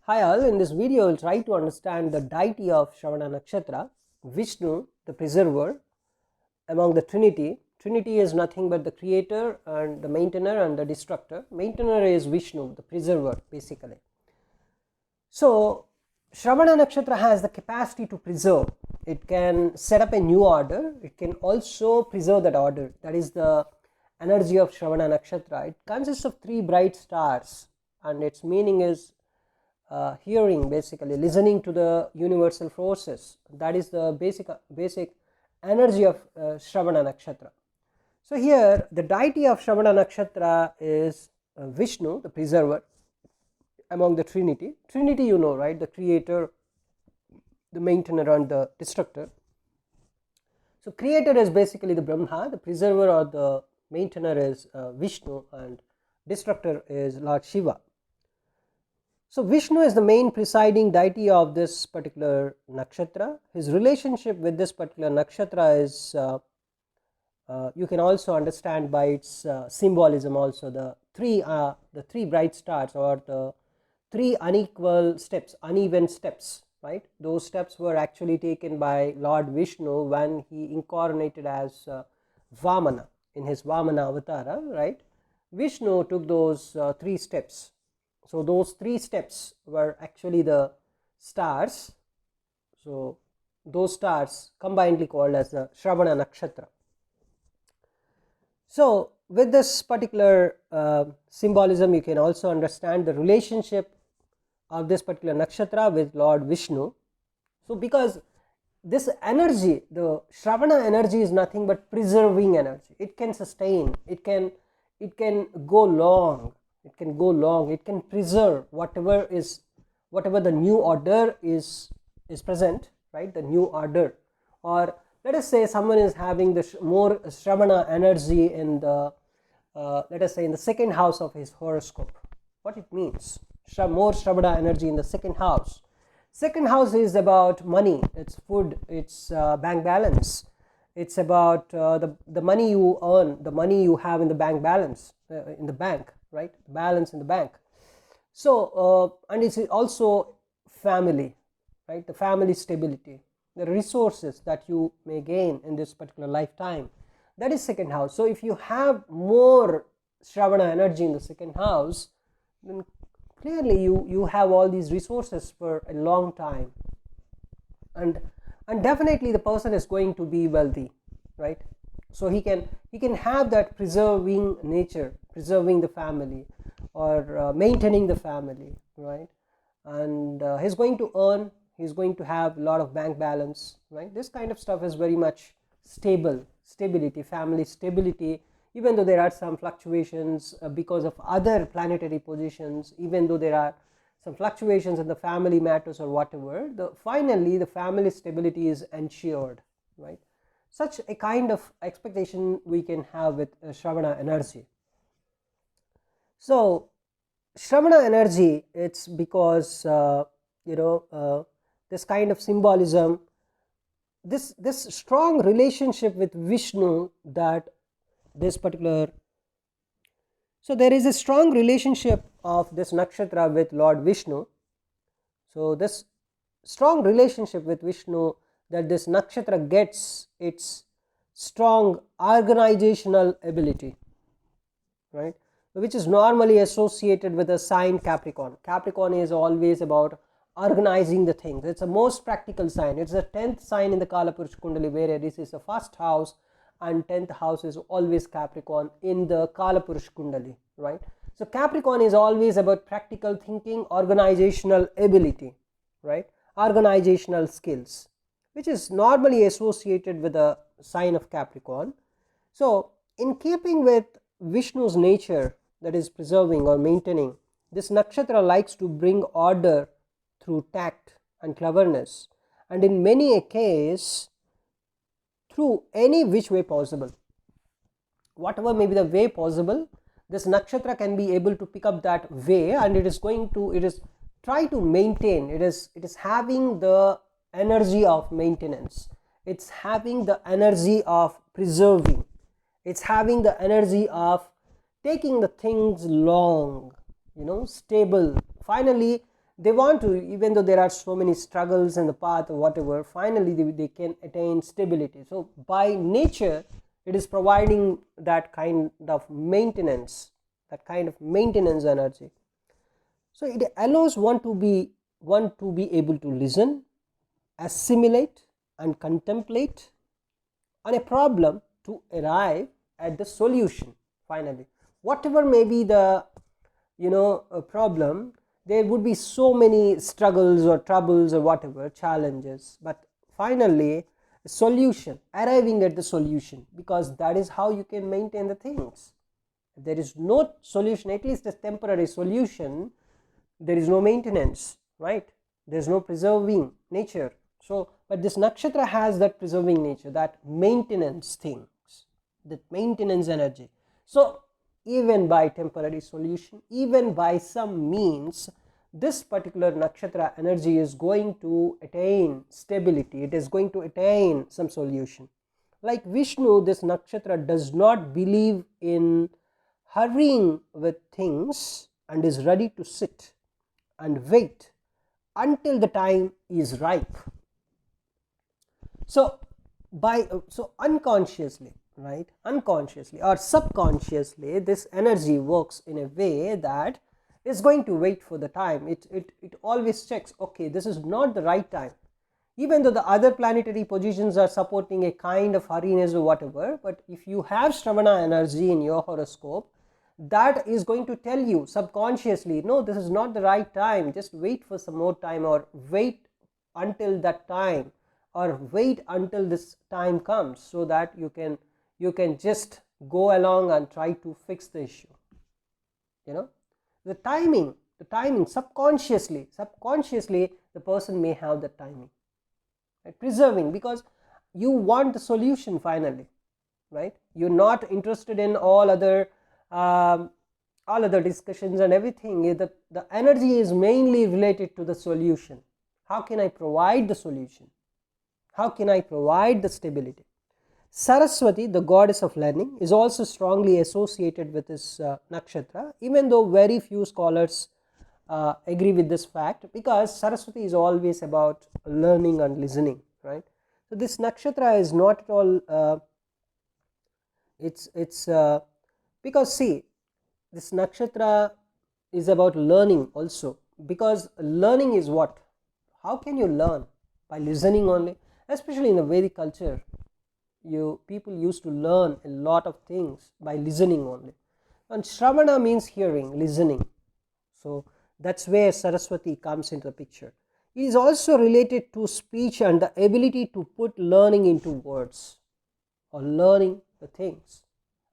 Hi all, in this video I will try to understand the deity of Shravana nakshatra, Vishnu, the preserver among the Trinity. Trinity is nothing but the creator and the maintainer and the destructor. Maintainer is Vishnu, the preserver basically. So Shravana nakshatra has the capacity to preserve. It can set up a new order. It can also preserve that order. That is the energy of Shravana nakshatra. It consists of 3 bright stars and its meaning is hearing, basically listening to the universal forces. That is the basic energy of Shravana nakshatra. So here the deity of Shravana nakshatra is Vishnu, the preserver among the Trinity. Trinity, you know, right? The creator, the maintainer and the destructor. So creator is basically the Brahma, the preserver or the maintainer is Vishnu, and destructor is Lord Shiva. So Vishnu is the main presiding deity of this particular nakshatra. His relationship with this particular nakshatra is you can also understand by its symbolism also. The three bright stars, or the 3 unequal steps, uneven steps, right? Those steps were actually taken by Lord Vishnu when he incarnated as Vamana in his Vamana avatara, right? Vishnu took those 3 steps. So those 3 steps were actually the stars. So those stars combinedly called as the Shravana nakshatra. So with this particular symbolism, you can also understand the relationship of this particular nakshatra with Lord Vishnu. So because this energy, the Shravana energy, is nothing but preserving energy. It can sustain, it can go long. It can go long, it can preserve whatever the new order is present, right? The new order, or let us say someone is having the more Shravana energy in the let us say in the 2nd house of his horoscope. What it means, more Shravana energy in the 2nd house. 2nd house is about money, it's food, it's bank balance, it's about the money you earn, the money you have in the bank balance, in the bank, right? Balance in the bank. So and it's also family, right? The family stability, the resources that you may gain in this particular lifetime, that is 2nd house. So if you have more Shravana energy in the 2nd house, then clearly you have all these resources for a long time, and definitely the person is going to be wealthy, right? So he can have that preserving nature, preserving the family, or maintaining the family, right? And he's going to earn, he's going to have a lot of bank balance, right? This kind of stuff is very much stability, family stability, even though there are some fluctuations because of other planetary positions, even though there are some fluctuations in the family matters or whatever, finally the family stability is ensured, right? Such a kind of expectation we can have with Shravana energy. So Shravana energy, it's because this kind of symbolism, this strong relationship with Vishnu, that this particular, so there is a strong relationship of this nakshatra with Lord Vishnu. So this strong relationship with Vishnu, that this nakshatra gets its strong organizational ability, right? Which is normally associated with the sign Capricorn. Capricorn is always about organizing the things. It's the most practical sign. It's the 10th sign in the Kalapurush Kundali, where this is the 1st house and 10th house is always Capricorn in the Kalapurush Kundali, right? So Capricorn is always about practical thinking, organizational ability, right? Organizational skills, which is normally associated with the sign of Capricorn. So in keeping with Vishnu's nature, that is preserving or maintaining, this nakshatra likes to bring order through tact and cleverness, and in many a case through any which way possible. Whatever may be the way possible, this nakshatra can be able to pick up that way, and it is try to maintain, it is having the energy of maintenance, it's having the energy of preserving, it's having the energy of taking the things long, stable. Finally they want to, even though there are so many struggles in the path or whatever, finally they can attain stability. So by nature it is providing that kind of maintenance, energy. So it allows one to be able to listen, assimilate and contemplate on a problem to arrive at the solution. Finally, whatever may be the a problem, there would be so many struggles or troubles or whatever challenges, but finally a solution, arriving at the solution, because that is how you can maintain the things. If there is no solution, at least a temporary solution, there is no maintenance, right? There is no preserving nature. So but this nakshatra has that preserving nature, that maintenance things, that maintenance energy. So even by temporary solution, even by some means, this particular nakshatra energy is going to attain stability, it is going to attain some solution. Like Vishnu, this nakshatra does not believe in hurrying with things and is ready to sit and wait until the time is ripe. So unconsciously, right, unconsciously or subconsciously, this energy works in a way that is going to wait for the time. It always checks, okay, this is not the right time, even though the other planetary positions are supporting a kind of hurriness or whatever. But if you have Shravana energy in your horoscope, that is going to tell you subconsciously, no, this is not the right time, just wait for some more time, or wait until that time, or wait until this time comes, so that you can just go along and try to fix the issue. The timing subconsciously the person may have the timing, right? Preserving, because you want the solution finally, right? You're not interested in all other discussions and everything. The energy is mainly related to the solution. How can I provide the solution? How can I provide the stability? Saraswati, the goddess of learning, is also strongly associated with this nakshatra, even though very few scholars agree with this fact, because Saraswati is always about learning and listening, right? So this nakshatra is not at all it's because see, this nakshatra is about learning also, because learning is what? How can you learn? By listening only. Especially in the Vedic culture, people used to learn a lot of things by listening only. And Shravana means hearing, listening. So that's where Saraswati comes into the picture. It is also related to speech and the ability to put learning into words, or learning the things,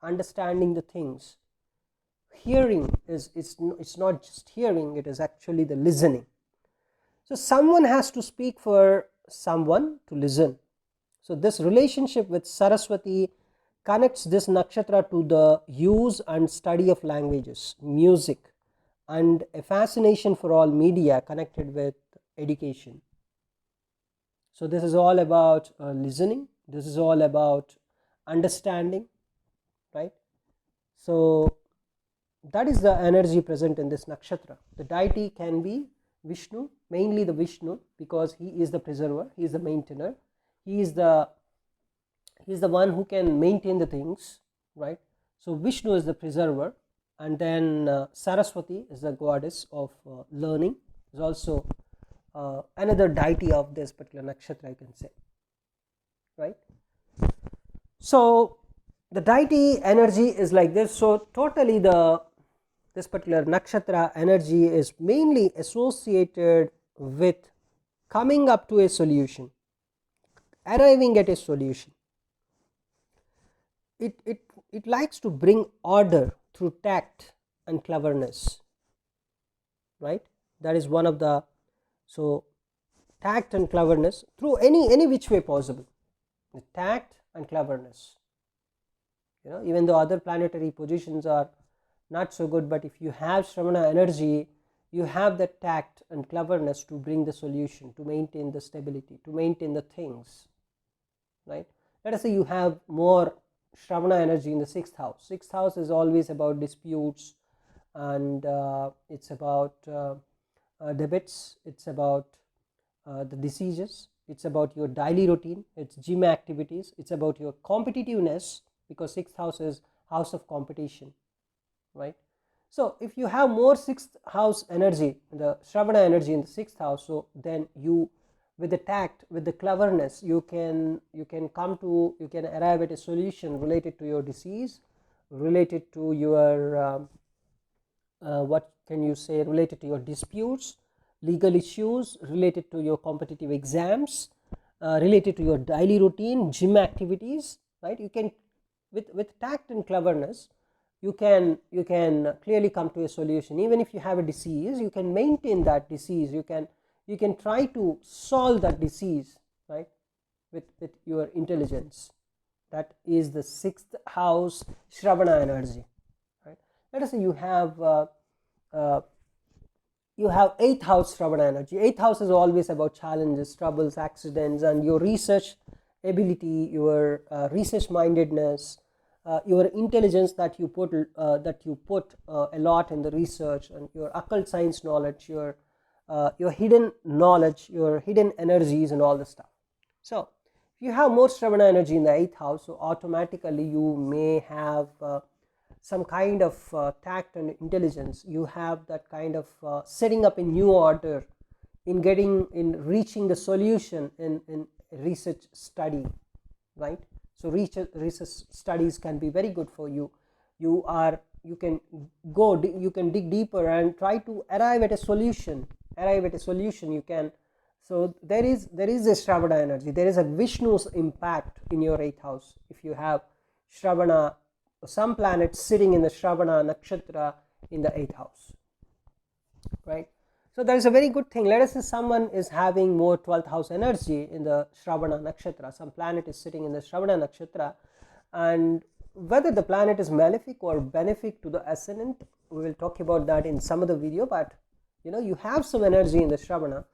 understanding the things. Hearing it's not just hearing, it is actually the listening. So someone has to speak for someone to listen. So this relationship with Saraswati connects this nakshatra to the use and study of languages, music, and a fascination for all media connected with education. So this is all about listening, this is all about understanding, right? So that is the energy present in this nakshatra. The deity can be Vishnu, mainly the Vishnu, because he is the preserver, he is the maintainer, he is the one who can maintain the things, right? So Vishnu is the preserver, and then Saraswati is the goddess of learning, is also another deity of this particular nakshatra, I can say, right? So the deity energy is like this. So totally this particular nakshatra energy is mainly associated with coming up to a solution, arriving at a solution. It likes to bring order through tact and cleverness, right? That is one of the, so tact and cleverness through any which way possible. The tact and cleverness, even though other planetary positions are not so good, but if you have Shravana energy, you have the tact and cleverness to bring the solution, to maintain the stability, to maintain the things, right? Let us say you have more Shravana energy in the 6th house. 6th house is always about disputes, and it's about debits, it's about the diseases, it's about your daily routine, it's gym activities, it's about your competitiveness, because sixth house is house of competition, right? So if you have more sixth house energy, the Shravana energy in the sixth house, so then you, with the tact, with the cleverness, you can arrive at a solution related to your disease, related to your what can you say, related to your disputes, legal issues, related to your competitive exams, related to your daily routine, gym activities, right? You can, with tact and cleverness, you can clearly come to a solution. Even if you have a disease, you can maintain that disease, you can try to solve that disease, right, with your intelligence. That is the sixth house Shravana energy, right? Let us say you have eighth house Shravana energy. Eighth house is always about challenges, troubles, accidents, and your research ability, your research mindedness, your intelligence that you put a lot in the research, and your occult science knowledge, your hidden knowledge, your hidden energies, and all the stuff. So if you have more Shravana energy in the eighth house, so automatically you may have some kind of tact and intelligence. You have that kind of setting up a new order, in reaching the solution in research study, right? So research studies can be very good for you. You can dig deeper and try to arrive at a solution. You can. So there is a Shravana energy. There is a Vishnu's impact in your eighth house. If you have Shravana, some planets sitting in the Shravana nakshatra in the eighth house, right? So that is a very good thing. Let us say someone is having more 12th house energy in the Shravana nakshatra. Some planet is sitting in the Shravana nakshatra, and whether the planet is malefic or benefic to the ascendant, we will talk about that in some other video. But you have some energy in the Shravana.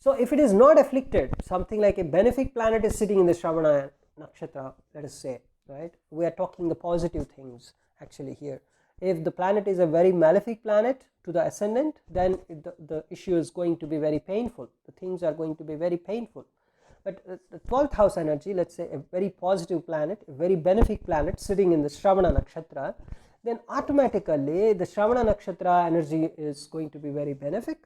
So if it is not afflicted, something like a benefic planet is sitting in the Shravana nakshatra, let us say, right? We are talking the positive things actually here. If the planet is a very malefic planet to the ascendant, then the issue is going to be very painful. The things are going to be very painful. But the 12th house energy, let's say a very positive planet, a very benefic planet sitting in the Shravana nakshatra, then automatically the Shravana nakshatra energy is going to be very benefic,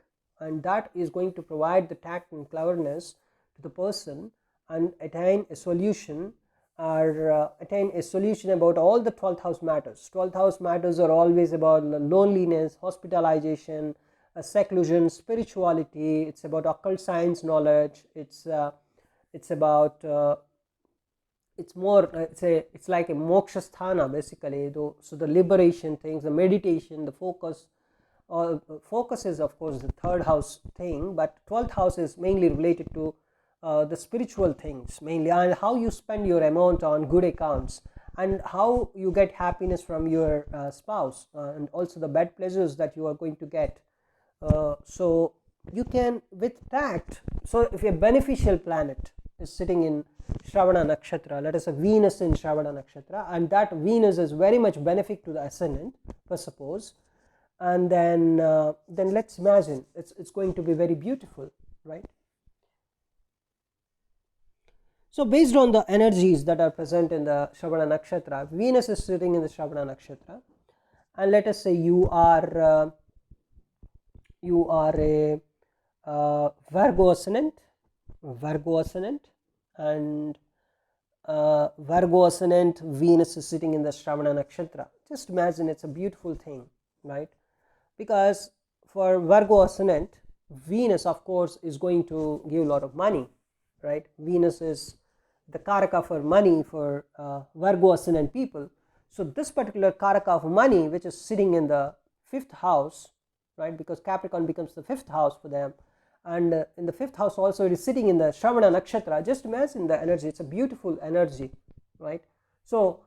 and that is going to provide the tact and cleverness to the person and attain a solution, or attain a solution about all the 12th house matters. 12th house matters are always about loneliness, hospitalization, seclusion, spirituality. It's about occult science knowledge. It's about it's like a moksha sthana basically. So the liberation things, the meditation, the focus. Focus is of course the third house thing, but 12th house is mainly related to the spiritual things mainly, and how you spend your amount on good accounts, and how you get happiness from your spouse, and also the bed pleasures that you are going to get. So you can, with tact, so if a beneficial planet is sitting in Shravana nakshatra, let us say Venus in Shravana nakshatra, and that Venus is very much benefic to the ascendant, for suppose, and then let's imagine it's going to be very beautiful, right? So based on the energies that are present in the Shravana nakshatra, Venus is sitting in the Shravana nakshatra, and let us say you are a Virgo ascendant, and Virgo ascendant Venus is sitting in the Shravana nakshatra. Just imagine, it's a beautiful thing, right? Because for Virgo ascendant, Venus of course is going to give a lot of money, right? Venus is the karaka for money for Virgo ascendant people. So this particular karaka of money, which is sitting in the 5th house, right, because Capricorn becomes the 5th house for them, and in the 5th house also it is sitting in the Shravana nakshatra. Just imagine the energy. It's a beautiful energy, right? So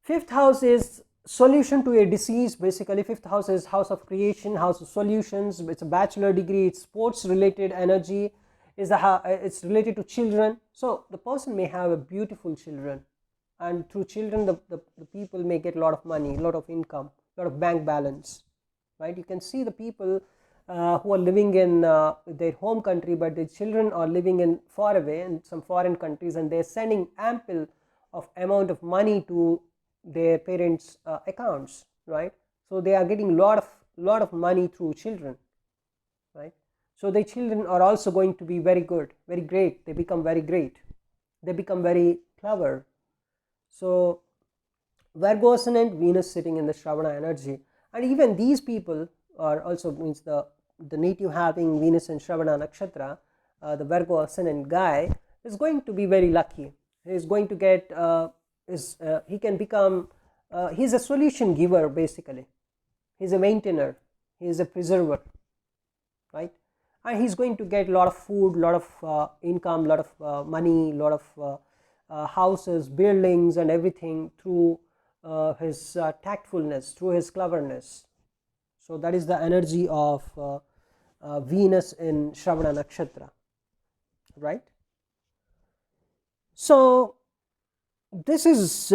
5th house is solution to a disease basically. 5th house is house of creation, house of solutions. It's a bachelor degree, it's sports related energy, it's related to children. So the person may have a beautiful children, and through children the people may get a lot of money, a lot of income, a lot of bank balance, right? You can see the people who are living in their home country, but their children are living in far away in some foreign countries, and they're sending ample of amount of money to their parents accounts, right? So they are getting lot of money through children, right? So their children are also going to be very good, very great. They become very great, they become very clever. So Virgo ascendant, Venus sitting in the Shravana energy, and even these people are also, means the native having Venus and Shravana nakshatra, the Virgo ascendant guy is going to be very lucky. He is going to get he can become he's a solution giver basically. He's a maintainer, he is a preserver, right? And he's going to get a lot of food, lot of income, lot of money, lot of houses, buildings and everything through his tactfulness, through his cleverness. So that is the energy of Venus in Shravana nakshatra, right? So this is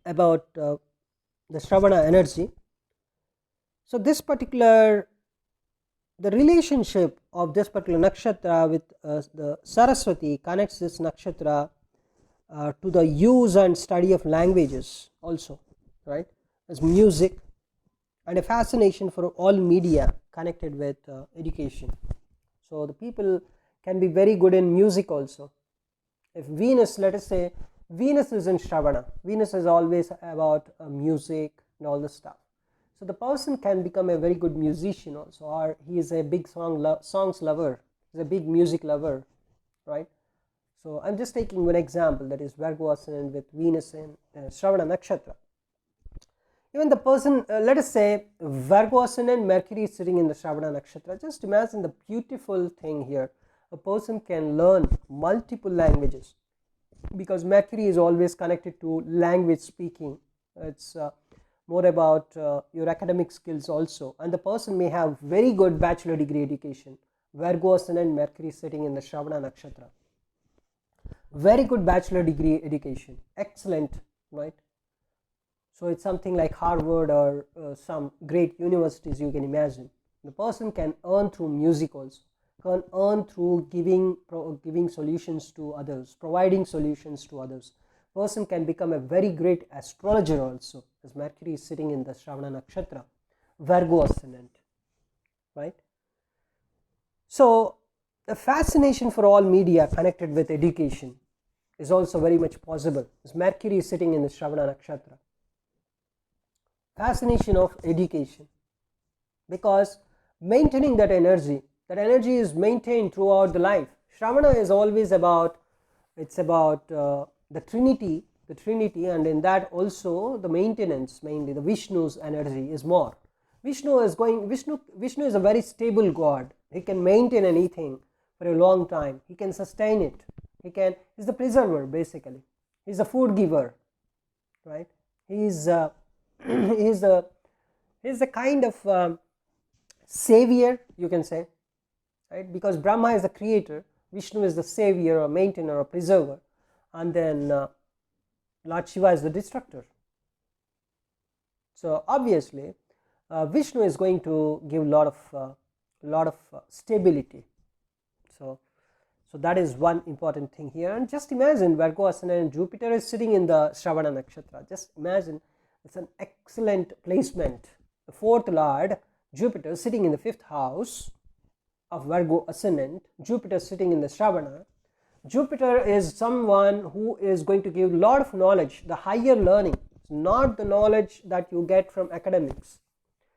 about the Shravana energy. So this particular, the relationship of this particular nakshatra with the Saraswati connects this nakshatra to the use and study of languages also, right? As music and a fascination for all media connected with education. So the people can be very good in music also. If Venus, let us say Venus is in Shravana, Venus is always about music and all this stuff. So the person can become a very good musician also, or he is a big songs lover, he is a big music lover, right? So I'm just taking one example, that is Virgo ascendant with Venus in Shravana nakshatra. Even the person, let us say Virgo ascendant, Mercury is sitting in the Shravana nakshatra. Just imagine the beautiful thing here. A person can learn multiple languages, because Mercury is always connected to language speaking. It's more about your academic skills also, and the person may have very good bachelor degree education. Virgo ascendant, Mercury sitting in the Shravana nakshatra, very good bachelor degree education, excellent, right? So it's something like Harvard or some great universities you can imagine. The person can earn through music also, can earn through giving solutions to others, providing solutions to others. Person can become a very great astrologer also, as Mercury is sitting in the Shravana nakshatra, Virgo ascendant, right? So the fascination for all media connected with education is also very much possible, as Mercury is sitting in the Shravana nakshatra. Fascination of education, because maintaining that energy is maintained throughout the life. Shravana is always about, it's about the Trinity, and in that also the maintenance, mainly the Vishnu's energy is more. Vishnu is a very stable god. He can maintain anything for a long time. He can sustain it. He's the preserver basically. He's the food giver, right? He's he's the kind of savior, you can say, right? Because Brahma is the creator, Vishnu is the savior or maintainer or preserver, and then Lord Shiva is the destructor. So obviously Vishnu is going to give lot of stability. So that is one important thing here. And just imagine Virgo ascendant, Jupiter is sitting in the Shravana nakshatra. Just imagine, it's an excellent placement. The fourth lord, Jupiter, sitting in the fifth house of Virgo ascendant, Jupiter sitting in the Shravana. Jupiter is someone who is going to give a lot of knowledge, the higher learning, not the knowledge that you get from academics.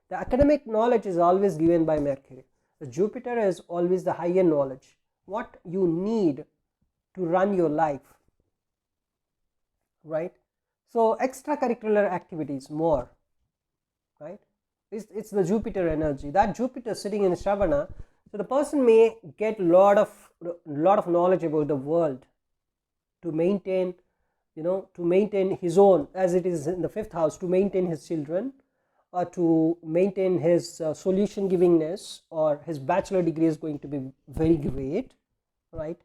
The academic knowledge is always given by Mercury. The Jupiter is always the higher knowledge, what you need to run your life, right? So extracurricular activities more, right? It's the Jupiter energy. That Jupiter sitting in Shravana, so the person may get lot of knowledge about the world to maintain, his own, as it is in the fifth house, to maintain his children, or to maintain his solution givingness, or his bachelor degree is going to be very great, right?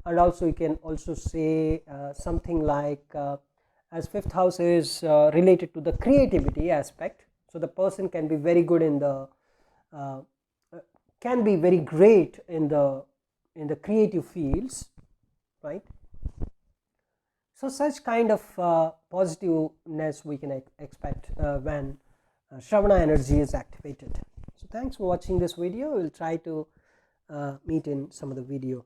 And also you can also say something like as fifth house is related to the creativity aspect, So the person can be very good in the can be very great in the creative fields, right? So such kind of positiveness we can expect when Shravana energy is activated. So thanks for watching this video. We'll try to meet in some other video.